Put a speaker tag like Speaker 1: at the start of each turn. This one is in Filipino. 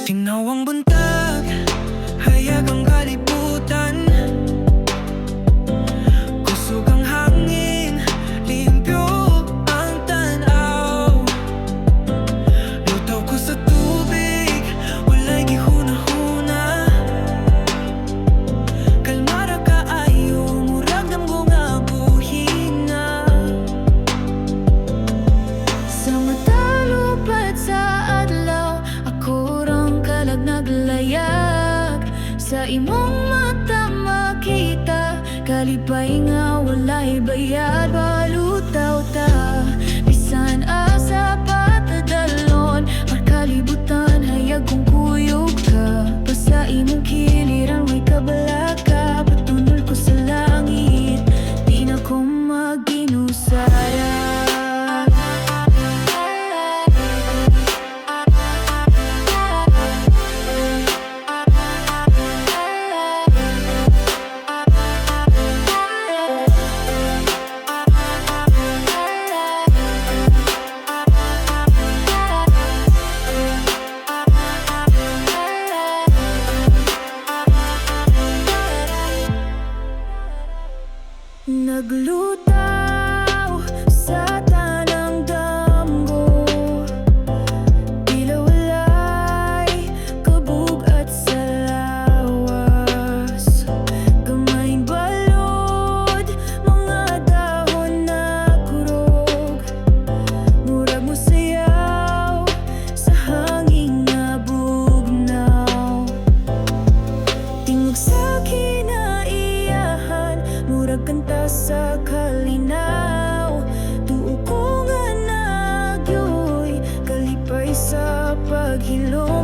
Speaker 1: Tinawang buntag, hayag ang kalibutan. Kusog ang hangin, limpyo ang tanaw. Lutaw ko sa tubig, walay gihuna-huna. Kalmara kaayo, murag damgo nga buhina. Sa matalupat sa adlaw, ako rang kalag naglayag. Sa imong mata makita, kalipay nga walay bayad. Balutaw ta, bisan asa patadalon. Makalibutan, hayag kong kuyog ka. Pa sa imong kiliran, may kabalaka. Patunol ko sa langit, di na ko maginusara. Naglutaw sa tanang damgo, tila walay kabug at sa lawas. Gamayng balod, mga dahon na kurog. Murag mo sayaw sa hangin nga bugnaw. Tingog sa kinaiyahan, murag kanta sa kalinaw. Tuo ko nga nagyoy, kalipay sa paghilo.